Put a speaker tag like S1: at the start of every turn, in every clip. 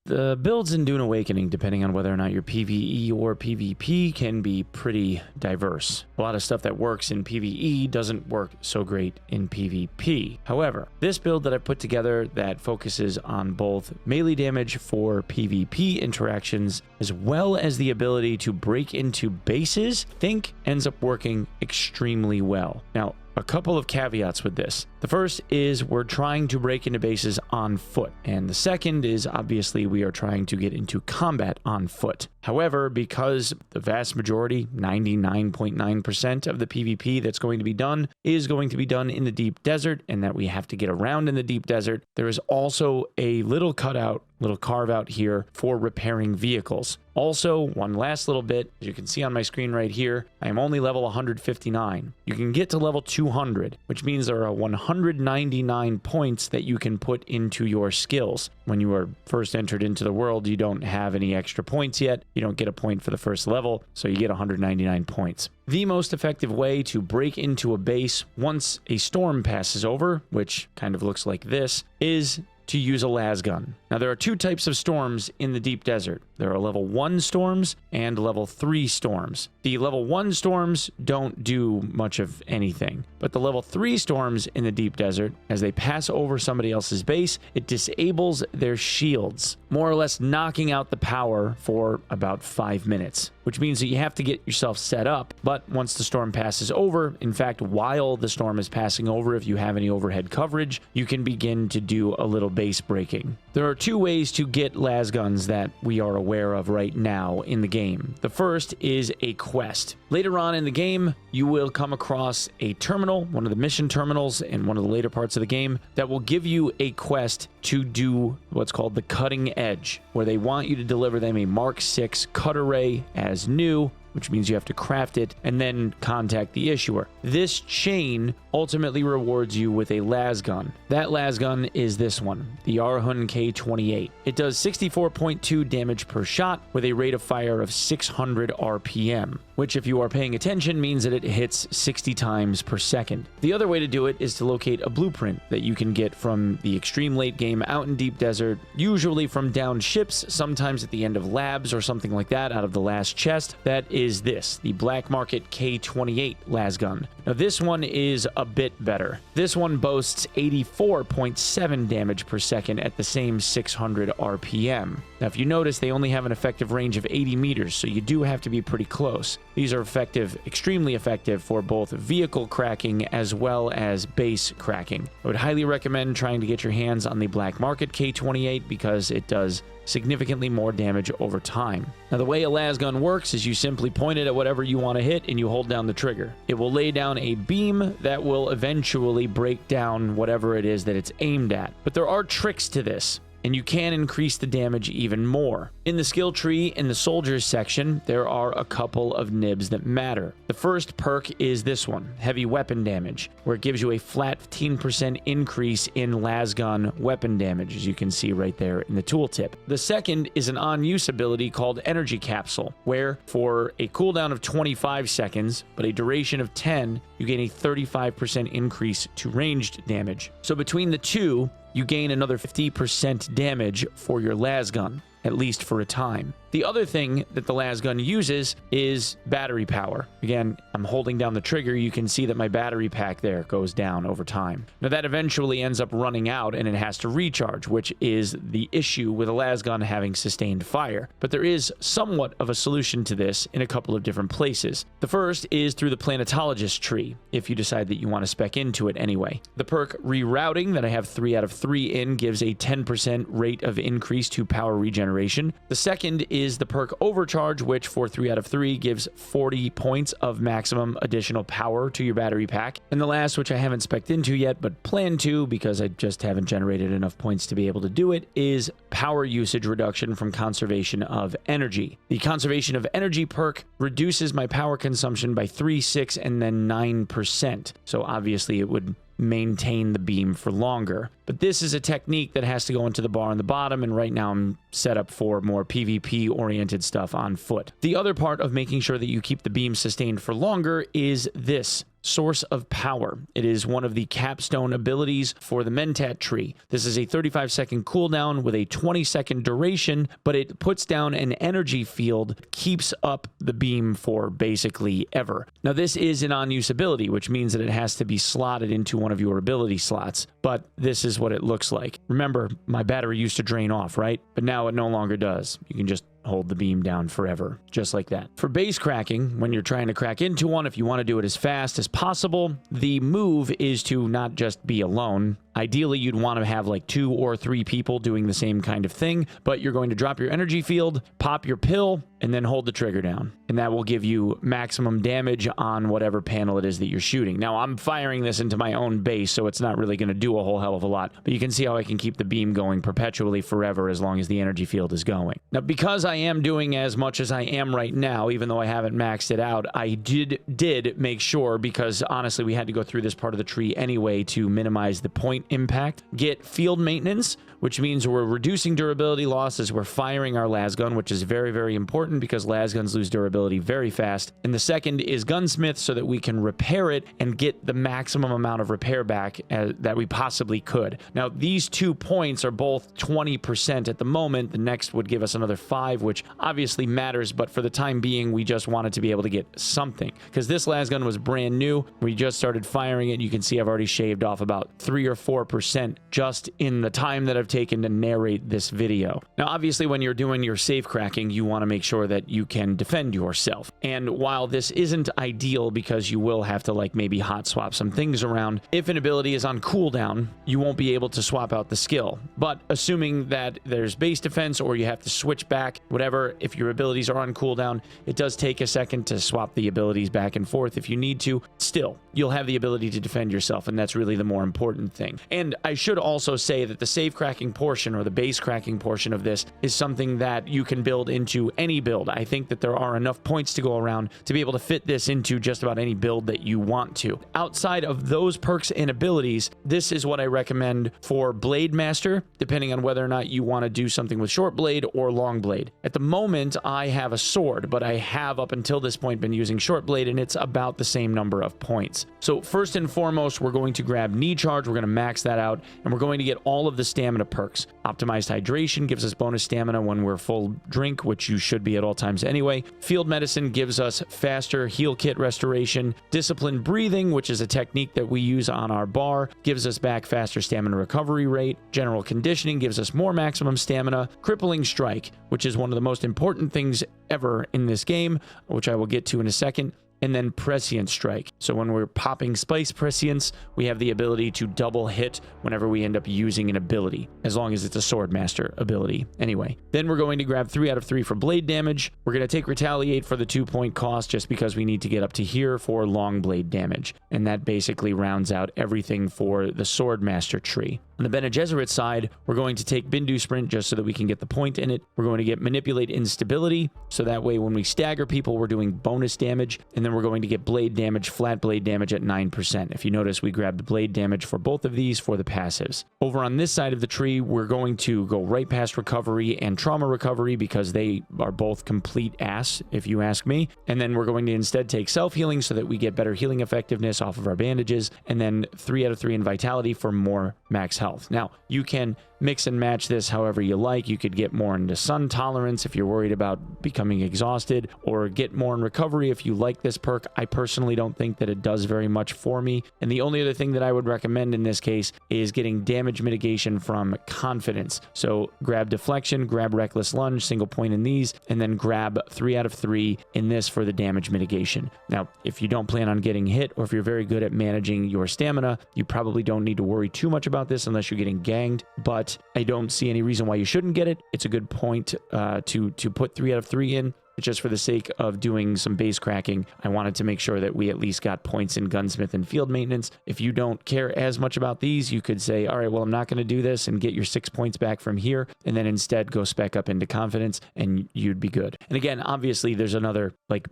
S1: The builds in Dune Awakening, depending on whether or not you're PvE or PvP, can be pretty diverse. A lot of stuff that works in PvE doesn't work so great in PvP. However, this build that I put together that focuses on both melee damage for PvP interactions as well as the ability to break into bases, I think ends up working extremely well. Now, a couple of caveats with this. The first is we're trying to break into bases on foot, and the second is obviously we are trying to get into combat on foot. However, because the vast majority, 99.9% of the PvP that's going to be done is going to be done in the deep desert, and that we have to get around in the deep desert, there is also a little carve out here for repairing vehicles. Also, one last little bit, as you can see on my screen right here, I am only level 159. You can get to level 200, which means there are 199 points that you can put into your skills. When you are first entered into the world, you don't have any extra points yet. You don't get a point for the first level, so you get 199 points. The most effective way to break into a base once a storm passes over, which kind of looks like this, is to use a lasgun. Now, there are two types of storms in the deep desert. There are level 1 storms and level 3 storms. The level 1 storms don't do much of anything, but the level 3 storms in the deep desert, as they pass over somebody else's base, it disables their shields, more or less knocking out the power for about 5 minutes, which means that you have to get yourself set up. But once the storm passes over, in fact, while the storm is passing over, if you have any overhead coverage, you can begin to do a little base breaking. There are two ways to get lasguns that we are aware of right now in the game. The first is a quest. Later on in the game, you will come across a terminal, one of the mission terminals in one of the later parts of the game, that will give you a quest to do what's called the cutting edge, where they want you to deliver them a Mark 6 cut array as new, which means you have to craft it and then contact the issuer. This chain ultimately rewards you with a lasgun. That lasgun is this one, the Arhun K28. It does 64.2 damage per shot with a rate of fire of 600 RPM, which, if you are paying attention, means that it hits 60 times per second. The other way to do it is to locate a blueprint that you can get from the extreme late game out in deep desert, usually from downed ships, sometimes at the end of labs or something like that out of the last chest. That is this, the Black Market K28 lasgun. Now, this one is a bit better. This one boasts 84.7 damage per second at the same 600 RPM. Now, if you notice, they only have an effective range of 80 meters, so you do have to be pretty close. These are effective, extremely effective for both vehicle cracking as well as base cracking. I would highly recommend trying to get your hands on the Black Market K28 because it does significantly more damage over time. Now, the way a lasgun works is you simply point it at whatever you want to hit and you hold down the trigger. It will lay down a beam that will eventually break down whatever it is that it's aimed at. But there are tricks to this, and you can increase the damage even more. In the skill tree, in the soldiers section, there are a couple of nibs that matter. The first perk is this one, heavy weapon damage, where it gives you a flat 15% increase in lasgun weapon damage, as you can see right there in the tooltip. The second is an on-use ability called Energy Capsule, where for a cooldown of 25 seconds, but a duration of 10, you gain a 35% increase to ranged damage. So between the two, you gain another 50% damage for your lasgun, at least for a time. The other thing that the lasgun uses is battery power. Again, I'm holding down the trigger. You can see that my battery pack there goes down over time. Now, that eventually ends up running out and it has to recharge, which is the issue with a lasgun having sustained fire. But there is somewhat of a solution to this in a couple of different places. The first is through the planetologist tree, if you decide that you want to spec into it anyway. The perk rerouting that I have 3 out of 3 in gives a 10% rate of increase to power regeneration. The second is the perk overcharge, which for 3 out of 3 gives 40 points of maximum additional power to your battery pack. And the last, which I haven't spec'd into yet, but plan to because I just haven't generated enough points to be able to do it, is power usage reduction from conservation of energy. The conservation of energy perk reduces my power consumption by 3, 6, and then 9%. So obviously it would maintain the beam for longer. But this is a technique that has to go into the bar on the bottom, and right now I'm set up for more PvP-oriented stuff on foot. The other part of making sure that you keep the beam sustained for longer is this. Source of Power. It is one of the capstone abilities for the Mentat tree. This is a 35-second cooldown with a 20-second duration, but it puts down an energy field, keeps up the beam for basically ever. Now, this is an on-use ability, which means that it has to be slotted into one of your ability slots, but this is what it looks like. Remember, my battery used to drain off, right? But now it no longer does. You can just hold the beam down forever, just like that. For base cracking, when you're trying to crack into one, if you want to do it as fast as possible, the move is to not just be alone. Ideally, you'd want to have like 2 or 3 people doing the same kind of thing, but you're going to drop your energy field, pop your pill, and then hold the trigger down. And that will give you maximum damage on whatever panel it is that you're shooting. Now, I'm firing this into my own base, so it's not really going to do a whole hell of a lot, but you can see how I can keep the beam going perpetually forever as long as the energy field is going. Now, because I am doing as much as I am right now, even though I haven't maxed it out, I did make sure, because honestly, we had to go through this part of the tree anyway to minimize the point impact, get field maintenance, which means we're reducing durability loss as we're firing our las gun, which is very, very important because las guns lose durability very fast. And the second is gunsmith, so that we can repair it and get the maximum amount of repair back that we possibly could. Now, these 2 points are both 20% at the moment. The next would give us another 5, which obviously matters, but for the time being, we just wanted to be able to get something, because this las gun was brand new. We just started firing it. You can see I've already shaved off about 3 or 4% just in the time that I've taken to narrate this video. Now, obviously, when you're doing your safe cracking, you want to make sure that you can defend yourself. And while this isn't ideal, because you will have to like maybe hot swap some things around, if an ability is on cooldown, you won't be able to swap out the skill. But assuming that there's base defense or you have to switch back, whatever, if your abilities are on cooldown, it does take a second to swap the abilities back and forth if you need to. Still, you'll have the ability to defend yourself, and that's really the more important thing. And I should also say that the safe cracking portion, or the base cracking portion of this, is something that you can build into any build. I think that there are enough points to go around to be able to fit this into just about any build that you want to. Outside of those perks and abilities, this is what I recommend for Blademaster, depending on whether or not you want to do something with short blade or long blade. At the moment, I have a sword, but I have up until this point been using short blade, and it's about the same number of points. So first and foremost, we're going to grab knee charge. We're going to max that out, and we're going to get all of the stamina perks. Optimized hydration gives us bonus stamina when we're full drink, which you should be at all times anyway. Field medicine gives us faster heal kit restoration. Disciplined breathing, which is a technique that we use on our bar, gives us back faster stamina recovery rate. General conditioning gives us more maximum stamina. Crippling strike, which is one of the most important things ever in this game, which I will get to in a second. And then prescient strike. So when we're popping spice prescience, we have the ability to double hit whenever we end up using an ability, as long as it's a sword master ability. Anyway, then we're going to grab 3 out of 3 for blade damage. We're going to take retaliate for the 2-point cost, just because we need to get up to here for long blade damage. And that basically rounds out everything for the sword master tree. On the Bene Gesserit side, we're going to take Bindu Sprint just so that we can get the point in it. We're going to get Manipulate Instability, so that way when we stagger people, we're doing bonus damage. And then we're going to get blade damage, flat blade damage at 9%. If you notice, we grabbed blade damage for both of these for the passives. Over on this side of the tree, we're going to go right past recovery and trauma recovery, because they are both complete ass, if you ask me. And then we're going to instead take self-healing so that we get better healing effectiveness off of our bandages. And then 3 out of 3 in vitality for more max health. Now, you can mix and match this however you like. You could get more into sun tolerance if you're worried about becoming exhausted, or get more in recovery if you like this perk. I personally don't think that it does very much for me. And the only other thing that I would recommend in this case is getting damage mitigation from confidence. So grab deflection, grab reckless lunge, single point in these, and then grab 3 out of 3 in this for the damage mitigation. Now, if you don't plan on getting hit, or if you're very good at managing your stamina, you probably don't need to worry too much about this unless you're getting ganged, but I don't see any reason why you shouldn't get it. It's a good point to put 3 out of 3 in. just for the sake of doing some base cracking, I wanted to make sure that we at least got points in gunsmith and field maintenance. If you don't care as much about these, you could say, all right, well, I'm not going to do this and get your 6 points back from here, and then instead go spec up into confidence, and you'd be good. And again, obviously, there's another like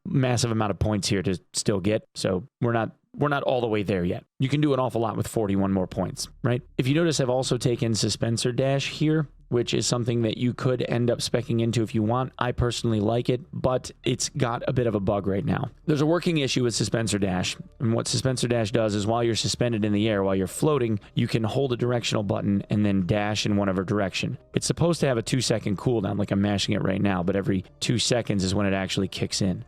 S1: massive amount of points here to still get, so we're not all the way there yet. You can do an awful lot with 41 more points, right? If you notice, I've also taken Suspensor Dash here, which is something that you could end up speccing into if you want. I personally like it, but it's got a bit of a bug right now. There's a working issue with Suspensor Dash, and what Suspensor Dash does is while you're suspended in the air, while you're floating, you can hold a directional button and then dash in whatever direction. It's supposed to have a 2-second cooldown, like I'm mashing it right now, but every 2 seconds is when it actually kicks in.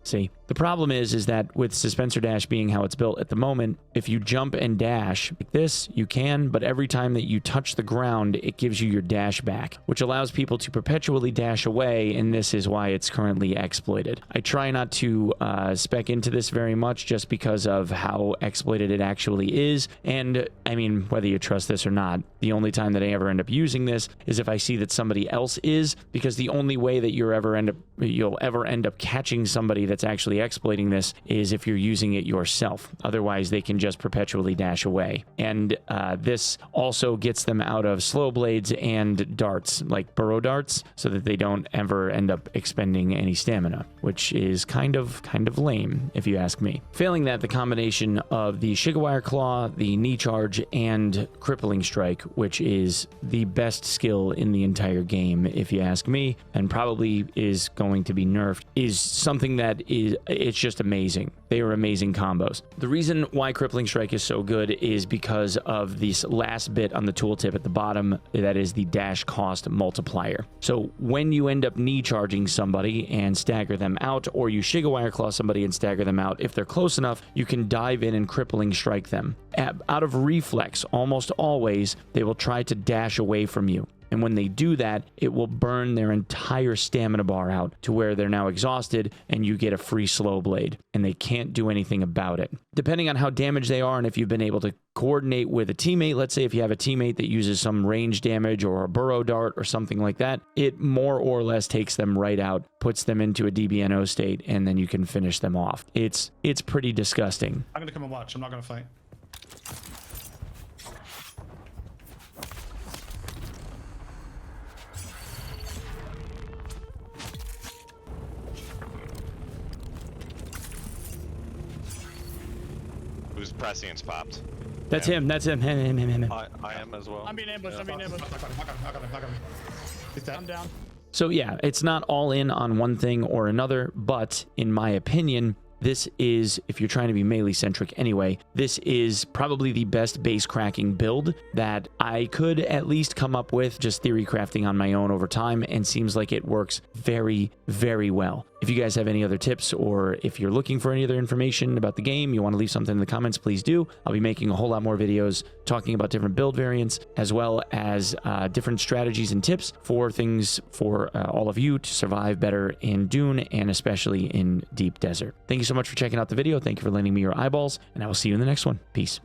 S1: See, the problem is that with Suspensor Dash being how it's built at the moment, if you jump and dash like this, you can, but every time that you touch the ground, it gives you your dash back, which allows people to perpetually dash away, and this is why it's currently exploited. I try not to spec into this very much just because of how exploited it actually is, and I mean, whether you trust this or not, the only time that I ever end up using this is if I see that somebody else is, because the only way that you'll ever end up catching somebody that's actually exploiting this is if you're using it yourself. Otherwise, they can just perpetually dash away. And this also gets them out of slow blades and darts, like burrow darts, so that they don't ever end up expending any stamina, which is kind of lame, if you ask me. Failing that, the combination of the Shigawire Claw, the Knee Charge, and Crippling Strike, which is the best skill in the entire game, if you ask me, and probably is going to be nerfed, is something that it's just amazing. They are amazing combos. The reason why Crippling Strike is so good is because of this last bit on the tooltip at the bottom, that is the dash cost multiplier. So when you end up knee charging somebody and stagger them out, or you Shigawire Claw somebody and stagger them out, if they're close enough, you can dive in and Crippling Strike them. Out of reflex, almost always, they will try to dash away from you. And when they do that, it will burn their entire stamina bar out to where they're now exhausted and you get a free slow blade and they can't do anything about it. Depending on how damaged they are and if you've been able to coordinate with a teammate, let's say if you have a teammate that uses some range damage or a burrow dart or something like that, it more or less takes them right out, puts them into a DBNO state, and then you can finish them off. It's pretty disgusting.
S2: I'm gonna come and watch. I'm not gonna fight.
S3: Who's prescient's popped?
S1: That's him. That's him. Him.
S3: I am as well.
S2: I'm being ambushed. I'm being ambushed. I got him. He's dead. I'm down.
S1: So yeah, it's not all in on one thing or another, but in my opinion, this is, if you're trying to be melee centric anyway, this is probably the best base cracking build that I could at least come up with just theory crafting on my own over time, and seems like it works very, very well. If you guys have any other tips, or if you're looking for any other information about the game, you want to leave something in the comments, please do. I'll be making a whole lot more videos talking about different build variants, as well as different strategies and tips for things for all of you to survive better in Dune, and especially in Deep Desert. Thank you so much for checking out the video. Thank you for lending me your eyeballs, and I will see you in the next one. Peace.